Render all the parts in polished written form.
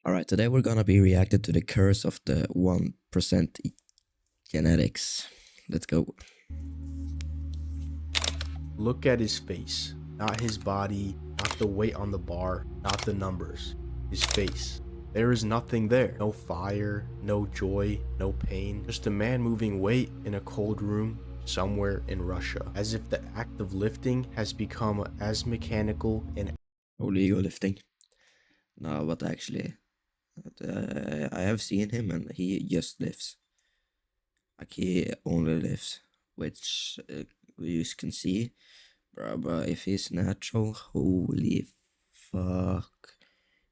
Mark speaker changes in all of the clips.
Speaker 1: Alright, today we're gonna be reacting to the curse of the 1% genetics. Let's go.
Speaker 2: Look at his face, not his body, not the weight on the bar, not the numbers. His face. There is nothing there. No fire, no joy, no pain. Just a man moving weight in a cold room somewhere in Russia. As if the act of lifting has become as mechanical and
Speaker 1: Only ego lifting. No, but actually, I have seen him and he just lifts. Like he only lifts, which you can see. But if he's natural, holy fuck.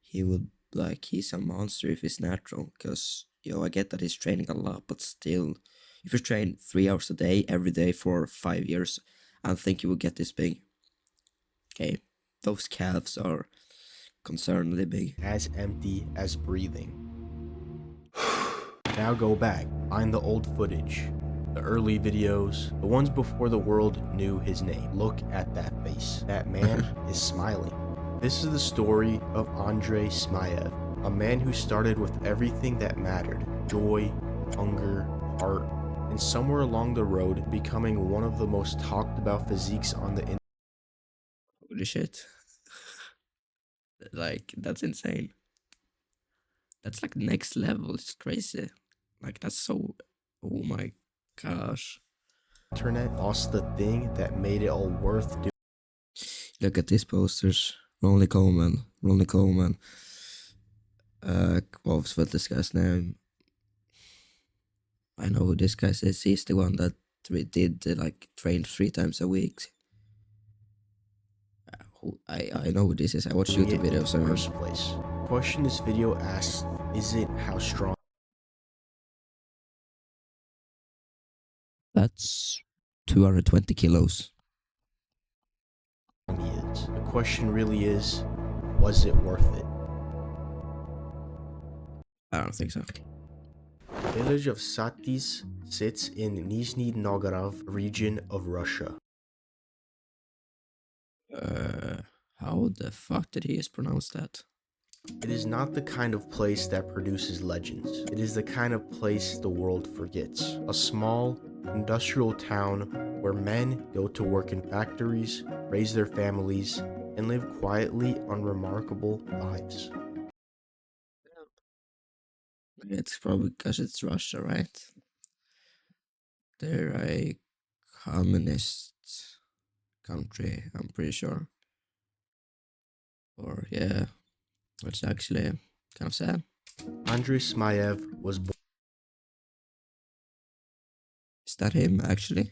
Speaker 1: He would, like, he's a monster if he's natural. Because, I get that he's training a lot, but still, if you train 3 hours a day, every day for 5 years, I don't think you will get this big. Okay, those calves are concerningly big.
Speaker 2: as empty as breathing. Now go back, find the old footage, the early videos, the ones before the world knew his name. Look at that face. That man is smiling. This is the story of Andrei Smayev, a man who started with everything that mattered: joy, hunger, art, and somewhere along the road becoming one of the most talked about physiques on the internet.
Speaker 1: Holy shit. Like, that's insane. That's like next level. It's crazy. Like, that's so. Oh my gosh.
Speaker 2: Lost the thing that made it all worth doing.
Speaker 1: Look at these posters. Ronnie Coleman. Ronnie Coleman. What was this guy's name? I know who this guy is. He's the one that did like train 3 times a week. I know who this is. I watch YouTube videos
Speaker 2: In
Speaker 1: of
Speaker 2: the
Speaker 1: him.
Speaker 2: first place. The question this video asks isn't how strong
Speaker 1: That's 220 kilos.
Speaker 2: he is. The question really is, was it worth it?
Speaker 1: I don't think so.
Speaker 2: The village of Satis sits in Nizhny Novgorod region of Russia.
Speaker 1: How the fuck did he just pronounce that?
Speaker 2: It is not the kind of place that produces legends. It is the kind of place the world forgets. A small, industrial town where men go to work in factories, raise their families, and live quietly unremarkable lives.
Speaker 1: It's probably because it's Russia, right? They're a communist country, I'm pretty sure. Or, yeah, it's actually kind of sad.
Speaker 2: Andrei Smayev was born.
Speaker 1: Is that him, actually?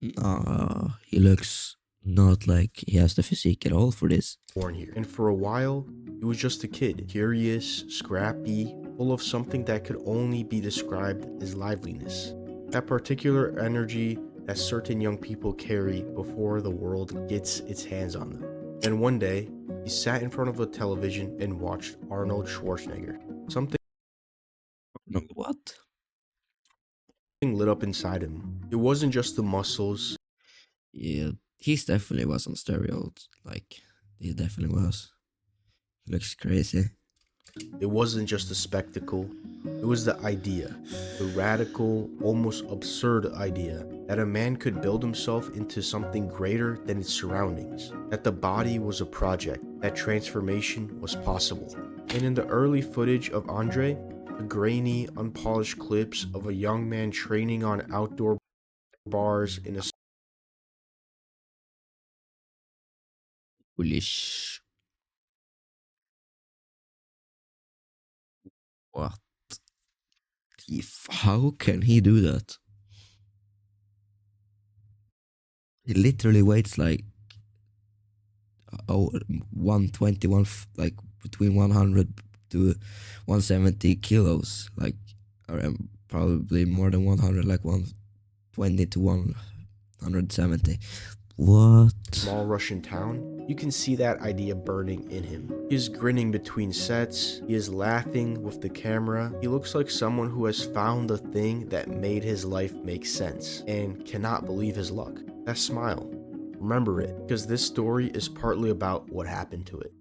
Speaker 1: No, he looks not like he has the physique at all for this.
Speaker 2: Born here. And for a while, he was just a kid, curious, scrappy, full of something that could only be described as liveliness. That particular energy that certain young people carry before the world gets its hands on them. And one day, he sat in front of a television and watched Arnold Schwarzenegger. Something
Speaker 1: No, what?
Speaker 2: lit up inside him. It wasn't just the muscles,
Speaker 1: Yeah, he's definitely was on steroids. Like, he definitely was. He looks crazy.
Speaker 2: it wasn't just a spectacle, it was the idea, the radical, almost absurd idea that a man could build himself into something greater than its surroundings, that the body was a project, that transformation was possible. And in the early footage of Andre, the grainy, unpolished clips of a young man training on outdoor bars in a
Speaker 1: Holy what? How can he do that? He literally weighs like 121, like between 100 to 170 kilos, like, or probably more than 100, like 120 to 170. What?
Speaker 2: small Russian town, you can see that idea burning in him. He is grinning between sets, he is laughing with the camera. He looks like someone who has found the thing that made his life make sense and cannot believe his luck. That smile. Remember it, because this story is partly about what happened to it.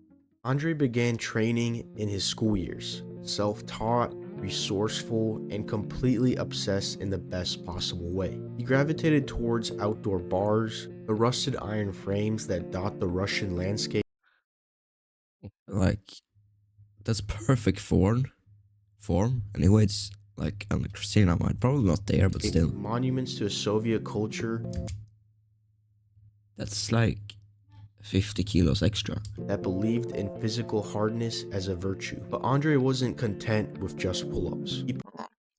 Speaker 2: Andre began training in his school years, self-taught, resourceful, and completely obsessed in the best possible way. He gravitated towards outdoor bars, the rusted iron frames that dot the Russian landscape,
Speaker 1: Like, that's perfect form. Anyway, it's like on the Christina mind. Probably not there, but still.
Speaker 2: monuments to a Soviet culture
Speaker 1: That's like 50 kilos extra.
Speaker 2: that believed in physical hardness as a virtue. But Andre wasn't content with just pull-ups. He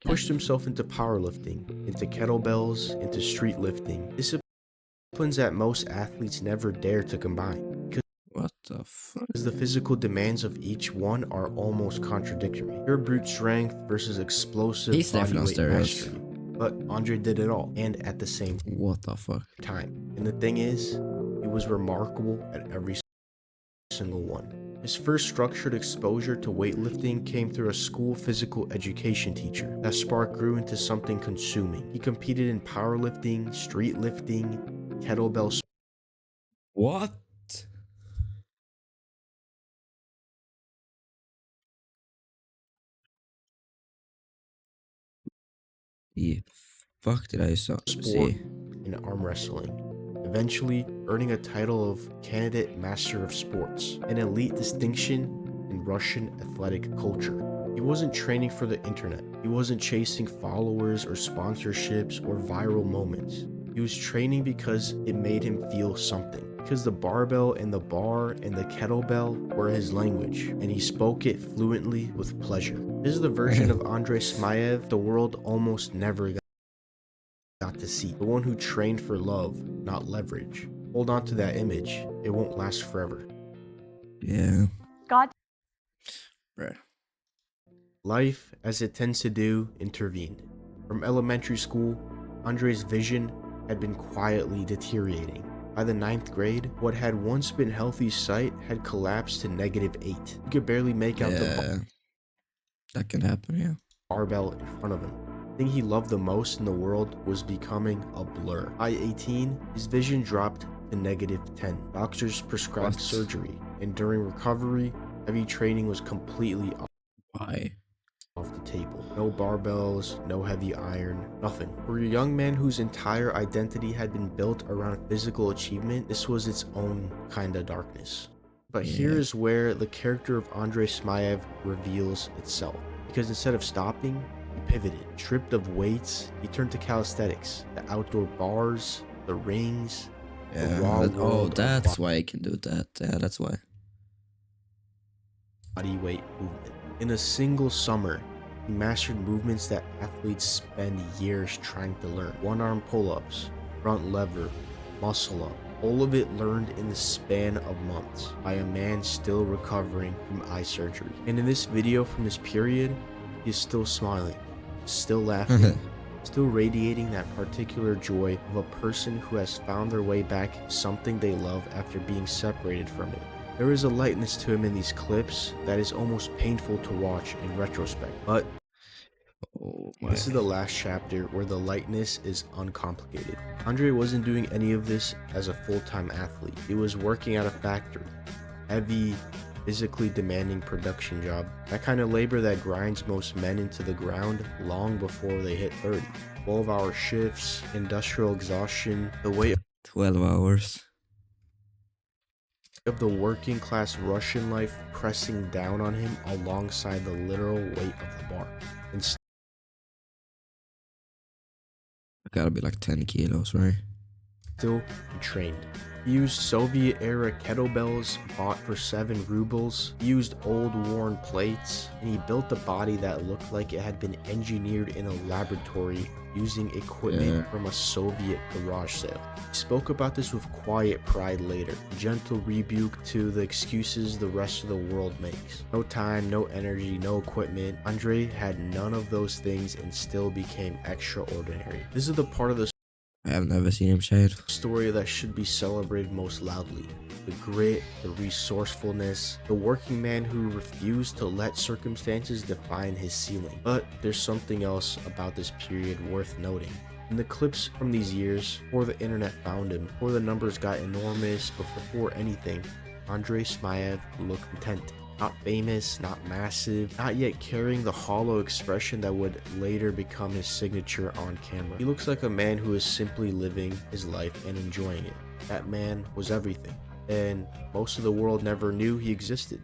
Speaker 2: pushed himself into powerlifting, into kettlebells, into street lifting. Disciplines that most athletes never dare to combine.
Speaker 1: What the fuck?
Speaker 2: Because the physical demands of each one are almost contradictory. Pure brute strength versus explosive
Speaker 1: He's definitely
Speaker 2: bodyweight
Speaker 1: on
Speaker 2: mastery. But Andre did it all, and at the same
Speaker 1: What the fuck?
Speaker 2: time. And the thing is, he was remarkable at every single one. His first structured exposure to weightlifting came through a school physical education teacher. That spark grew into something consuming. He competed in powerlifting, street lifting, kettlebell
Speaker 1: What? The fuck did I
Speaker 2: sport
Speaker 1: see?
Speaker 2: and arm wrestling, eventually earning a title of Candidate Master of Sports, an elite distinction in Russian athletic culture. He wasn't training for the internet. He wasn't chasing followers or sponsorships or viral moments. He was training because it made him feel something. Because the barbell and the bar and the kettlebell were his language, and he spoke it fluently with pleasure. This is the version of Andrei Smayev the world almost never got to see. The one who trained for love, not leverage. Hold on to that image. It won't last forever.
Speaker 1: Yeah.
Speaker 3: God.
Speaker 1: Bruh.
Speaker 2: Life, as it tends to do, intervened. From elementary school, Andrei's vision had been quietly deteriorating. By the 9th grade, what had once been healthy sight had collapsed to -8. He could barely make out the
Speaker 1: Yeah. That can happen, yeah.
Speaker 2: barbell in front of him. The thing he loved the most in the world was becoming a blur. By 18, his vision dropped to -10. Doctors prescribed
Speaker 1: What?
Speaker 2: surgery, and during recovery, heavy training was completely
Speaker 1: Why?
Speaker 2: off the table. No barbells, no heavy iron, nothing. For a young man whose entire identity had been built around physical achievement, this was its own kind of darkness. But here
Speaker 1: Yeah.
Speaker 2: is where the character of Andrei Smayev reveals itself. Because instead of stopping, he pivoted. Stripped of weights, he turned to calisthenics, the outdoor bars, the rings,
Speaker 1: Yeah.
Speaker 2: raw
Speaker 1: Oh,
Speaker 2: world of
Speaker 1: that's why I can do that. Yeah, that's why.
Speaker 2: body weight movement. In a single summer, he mastered movements that athletes spend years trying to learn. One-arm pull-ups, front lever, muscle up, all of it learned in the span of months by a man still recovering from eye surgery. And in this video from this period, he is still smiling, still laughing, still radiating that particular joy of a person who has found their way back to something they love after being separated from it. There is a lightness to him in these clips that is almost painful to watch in retrospect. But
Speaker 1: Oh my.
Speaker 2: this is the last chapter where the lightness is uncomplicated. Andre wasn't doing any of this as a full-time athlete. He was working at a factory. Heavy, physically demanding production job. That kind of labor that grinds most men into the ground long before they hit 30. 12-hour shifts, industrial exhaustion, the weight
Speaker 1: 12 hours.
Speaker 2: of the working class Russian life pressing down on him alongside the literal weight of the bar. And
Speaker 1: Gotta be like 10 kilos, right?
Speaker 2: still, he trained. He used Soviet-era kettlebells bought for 7 rubles. He used old worn plates, and he built a body that looked like it had been engineered in a laboratory using equipment
Speaker 1: Yeah.
Speaker 2: from a Soviet garage sale. He spoke about this with quiet pride later, a gentle rebuke to the excuses the rest of the world makes. No time, no energy, no equipment. Andre had none of those things and still became extraordinary. This is the part of the
Speaker 1: I have never seen him shade.
Speaker 2: story that should be celebrated most loudly. The grit, the resourcefulness, the working man who refused to let circumstances define his ceiling. But there's something else about this period worth noting. In the clips from these years, before the internet found him, before the numbers got enormous, before anything, Andrei Smayev looked content. Not famous, not massive, not yet carrying the hollow expression that would later become his signature on camera. He looks like a man who is simply living his life and enjoying it. That man was everything, and most of the world never knew he existed.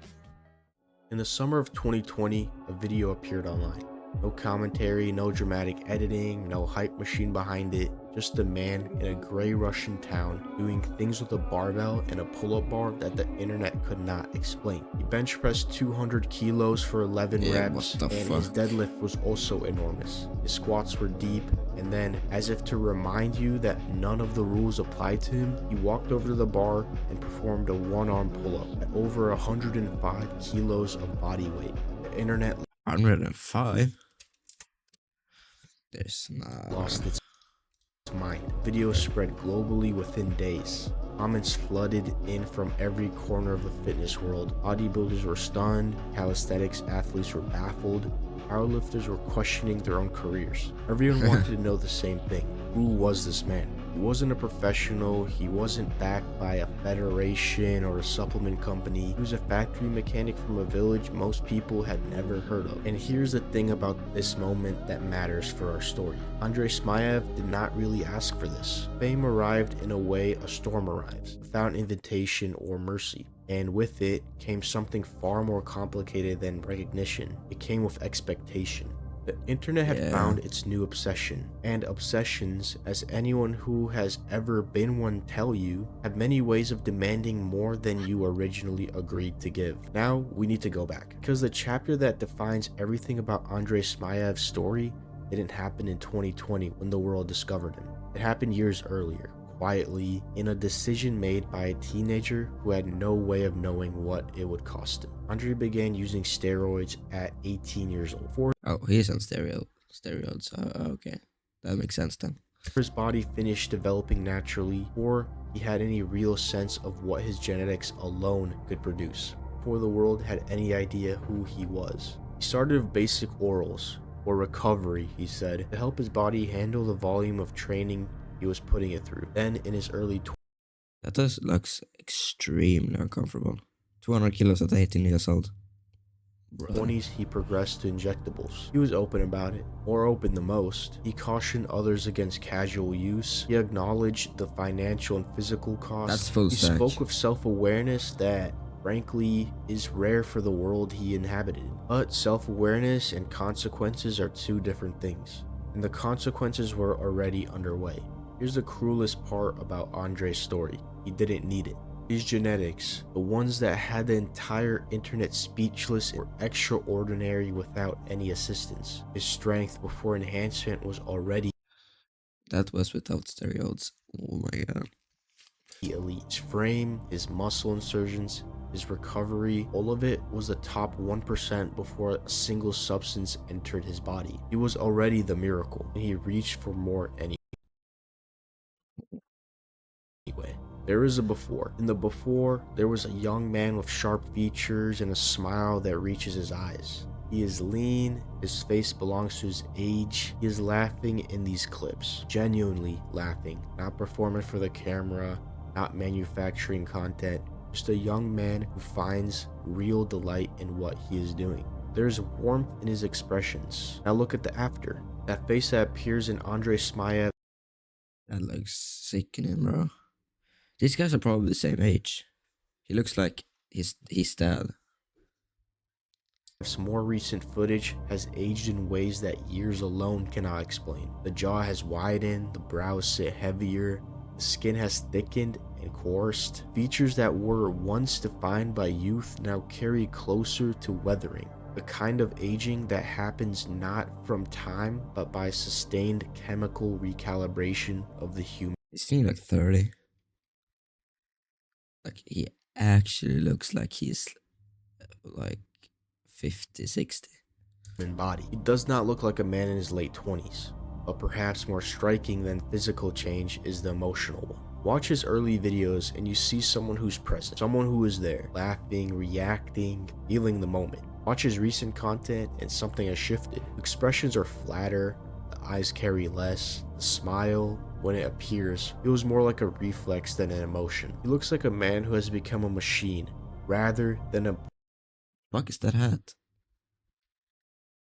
Speaker 2: In the summer of 2020, a video appeared online. No commentary, no dramatic editing, no hype machine behind it. Just a man in a gray Russian town doing things with a barbell and a pull-up bar that the internet could not explain. He bench pressed 200 kilos for 11 reps, and his deadlift was also enormous. His squats were deep, and then, as if to remind you that none of the rules applied to him, he walked over to the bar and performed a one-arm pull-up at over 105 kilos of body weight. The internet
Speaker 1: 105? There's
Speaker 2: lost its mind. Video spread globally within days. Comments flooded in from every corner of the fitness world. Bodybuilders were stunned, calisthenics athletes were baffled, powerlifters were questioning their own careers. Everyone wanted to know the same thing. Who was this man? He wasn't a professional, he wasn't backed by a federation or a supplement company. He was a factory mechanic from a village most people had never heard of. And here's the thing about this moment that matters for our story. Andrei Smayev did not really ask for this. Fame arrived in a way a storm arrives, without invitation or mercy. And with it came something far more complicated than recognition. It came with expectation. The internet had found its new obsession, and obsessions, as anyone who has ever been one tell you, have many ways of demanding more than you originally agreed to give. Now, we need to go back, because the chapter that defines everything about Andrei Smayev's story didn't happen in 2020 when the world discovered him. It happened years earlier, quietly, in a decision made by a teenager who had no way of knowing what it would cost him. Andrei began using steroids at 18 years old.
Speaker 1: Oh, he's on steroids. Okay, that makes sense then.
Speaker 2: His body finished developing naturally, or he had any real sense of what his genetics alone could produce, before the world had any idea who he was. He started with basic orals, or recovery, he said, to help his body handle the volume of training he was putting it through. Then in his early
Speaker 1: That looks extremely uncomfortable. 200 kilos at 18 years old.
Speaker 2: 20s, he progressed to injectables. He was open about it, more open than most. He cautioned others against casual use. He acknowledged the financial and physical costs.
Speaker 1: That's full
Speaker 2: He
Speaker 1: stack.
Speaker 2: spoke with self-awareness that, frankly, is rare for the world he inhabited. But self-awareness and consequences are two different things, and the consequences were already underway. Here's the cruelest part about Andrei's story. He didn't need it. His genetics, the ones that had the entire internet speechless, were extraordinary without any assistance. His strength before enhancement was already
Speaker 1: That was without steroids. Oh my god.
Speaker 2: elite. His frame, his muscle insertions, his recovery, all of it was the top 1% before a single substance entered his body. He was already the miracle, and he reached for more anyway. There is a before. In the before, there was a young man with sharp features and a smile that reaches his eyes. He is lean, his face belongs to his age. He is laughing in these clips, genuinely laughing, not performing for the camera, not manufacturing content, just a young man who finds real delight in what he is doing. There's warmth in his expressions. Now look at the after. That face that appears in Andrei Smayev.
Speaker 1: That looks sickening, bro. These guys are probably the same age. He looks like he's dead.
Speaker 2: Some more recent footage has aged in ways that years alone cannot explain. The jaw has widened, the brows sit heavier, the skin has thickened and coarsened. Features that were once defined by youth now carry closer to weathering. The kind of aging that happens not from time, but by sustained chemical recalibration of the human.
Speaker 1: He seems like 30. Like, he actually looks like he's like 50, 60.
Speaker 2: Body. He does not look like a man in his late 20s, but perhaps more striking than physical change is the emotional one. Watch his early videos and you see someone who's present, someone who is there, laughing, reacting, feeling the moment. Watch his recent content and something has shifted. Expressions are flatter, the eyes carry less, the smile, when it appears, feels more like a reflex than an emotion. He looks like a man who has become a machine, rather than a
Speaker 1: Fuck is that hat?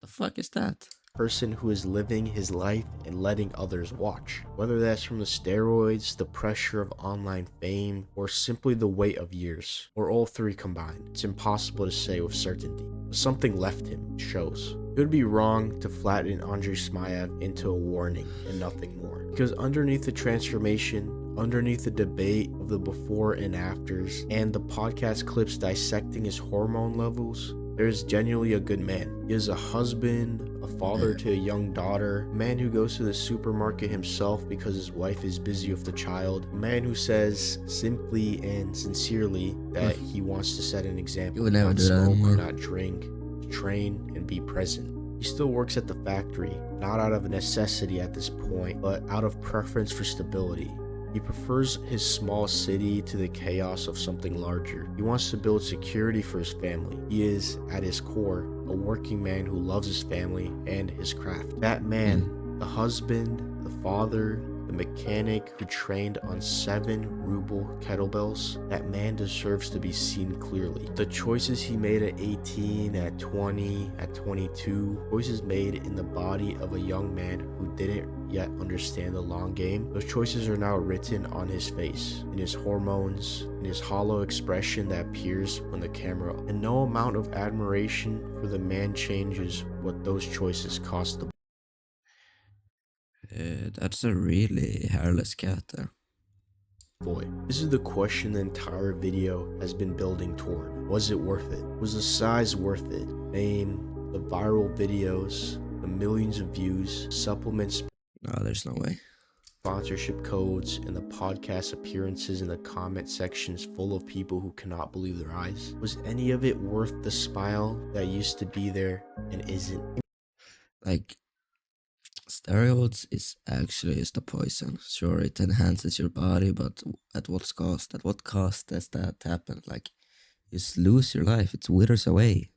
Speaker 1: The fuck is that?
Speaker 2: person who is living his life and letting others watch. Whether that's from the steroids, the pressure of online fame, or simply the weight of years, or all three combined, it's impossible to say with certainty. But something left him, it shows. It would be wrong to flatten Andrei Smayev into a warning and nothing more. Because underneath the transformation, underneath the debate of the before and afters, and the podcast clips dissecting his hormone levels, there is genuinely a good man. He is a husband, a father to a young daughter, a man who goes to the supermarket himself because his wife is busy with the child, a man who says simply and sincerely that he wants to set an example.
Speaker 1: You would never
Speaker 2: Not
Speaker 1: do that
Speaker 2: smoke,
Speaker 1: anymore.
Speaker 2: not drink, train, and be present. He still works at the factory, not out of necessity at this point, but out of preference for stability. He prefers his small city to the chaos of something larger. He wants to build security for his family. He is, at his core, a working man who loves his family and his craft. That man, the husband, the father, the mechanic who trained on 7 ruble kettlebells, that man deserves to be seen clearly. The choices he made at 18, at 20, at 22, choices made in the body of a young man who didn't yet understand the long game, those choices are now written on his face, in his hormones, in his hollow expression that appears when the camera, and no amount of admiration for the man changes what those choices cost the
Speaker 1: That's a really hairless cat there.
Speaker 2: boy. This is the question the entire video has been building toward. Was it worth it? Was the size worth it? Fame, the viral videos, the millions of views, supplements,
Speaker 1: No, there's no way.
Speaker 2: sponsorship codes, and the podcast appearances in the comment sections full of people who cannot believe their eyes? Was any of it worth the smile that used to be there and isn't?
Speaker 1: Like, steroids is actually just a poison. Sure, it enhances your body, but at what cost? At what cost does that happen? Like, you just lose your life. It withers away.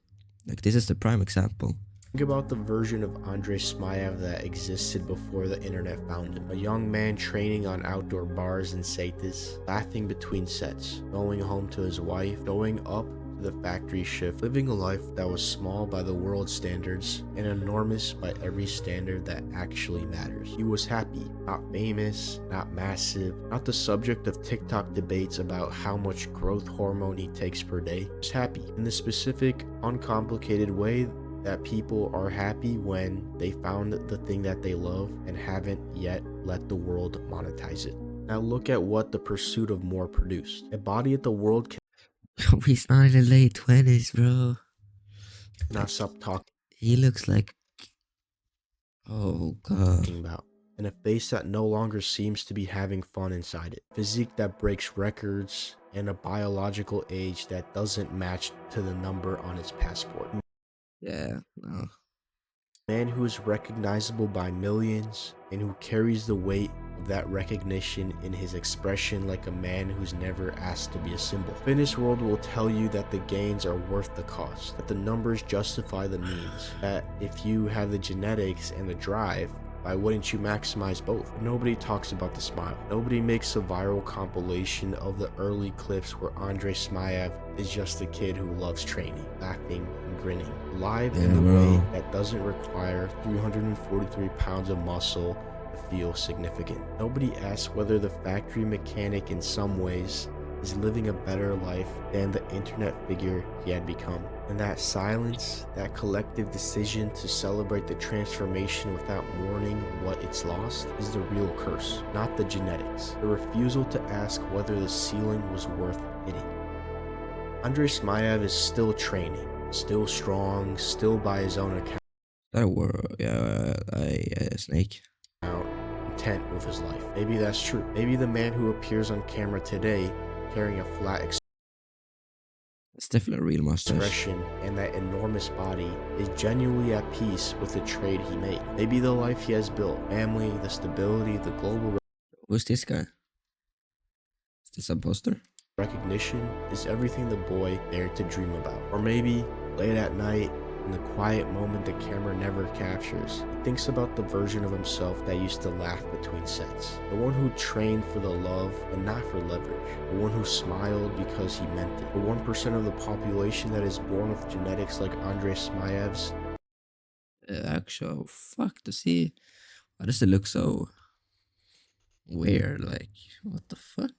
Speaker 1: Like, this is the prime example.
Speaker 2: Think about the version of Andrei Smayev that existed before the internet found him. A young man training on outdoor bars and saitas, laughing between sets, going home to his wife, going up to the factory shift, living a life that was small by the world's standards and enormous by every standard that actually matters. He was happy, not famous, not massive, not the subject of TikTok debates about how much growth hormone he takes per day. He was happy in the specific, uncomplicated way that people are happy when they found the thing that they love and haven't yet let the world monetize it. Now look at what the pursuit of more produced. A body that the world
Speaker 1: He's not in the late 20s, bro.
Speaker 2: cannot stop talking
Speaker 1: He looks like... Oh, God.
Speaker 2: about. And a face that no longer seems to be having fun inside it. Physique that breaks records and a biological age that doesn't match to the number on its passport.
Speaker 1: Yeah, no.
Speaker 2: Man who is recognizable by millions and who carries the weight of that recognition in his expression like a man who's never asked to be a symbol. Fitness world will tell you that the gains are worth the cost, that the numbers justify the means, that if you have the genetics and the drive, why wouldn't you maximize both? But nobody talks about the smile. Nobody makes a viral compilation of the early clips where Andrei Smayev is just a kid who loves training, laughing, and grinning. Alive in a way that doesn't require 343 pounds of muscle to feel significant. Nobody asks whether the factory mechanic in some ways is living a better life than the internet figure he had become. And that silence, that collective decision to celebrate the transformation without mourning what it's lost, is the real curse, not the genetics. The refusal to ask whether the ceiling was worth hitting. Andrei Smayev is still training, still strong, still by his own account,
Speaker 1: That were, yeah, a snake.
Speaker 2: content with his life. Maybe that's true. Maybe the man who appears on camera today carrying a flat
Speaker 1: It's definitely a real mustache.
Speaker 2: expression and that enormous body is genuinely at peace with the trade he made. Maybe the life he has built, family, the stability, the global
Speaker 1: Who's this guy? Is this a poster?
Speaker 2: recognition is everything the boy dared to dream about. Or maybe late at night, in the quiet moment the camera never captures. He thinks about the version of himself that used to laugh between sets. The one who trained for the love and not for leverage. The one who smiled because he meant it. The 1% of the population that is born with genetics like Andrei Smayev's.
Speaker 1: Actually, fuck, does he? Why does it look so weird? Like, what the fuck?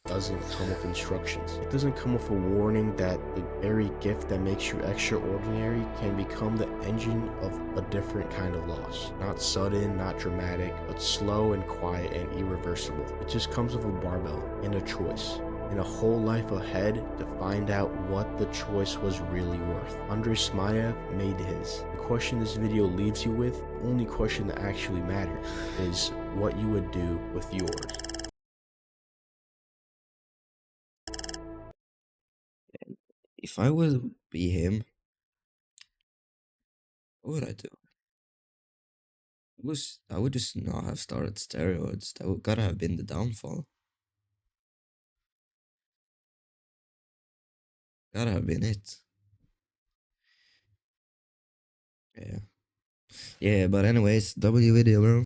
Speaker 2: Doesn't come with instructions. It doesn't come with a warning that the very gift that makes you extraordinary can become the engine of a different kind of loss. Not sudden, not dramatic, but slow and quiet and irreversible. It just comes with a barbell and a choice, and a whole life ahead to find out what the choice was really worth. Andrei Smayev made his. The question this video leaves you with, the only question that actually matters, is what you would do with yours.
Speaker 1: If I would be him, what would I do? I would just not have started steroids. That would gotta have been the downfall. Gotta have been it. Yeah. Yeah, but anyways, W video, bro.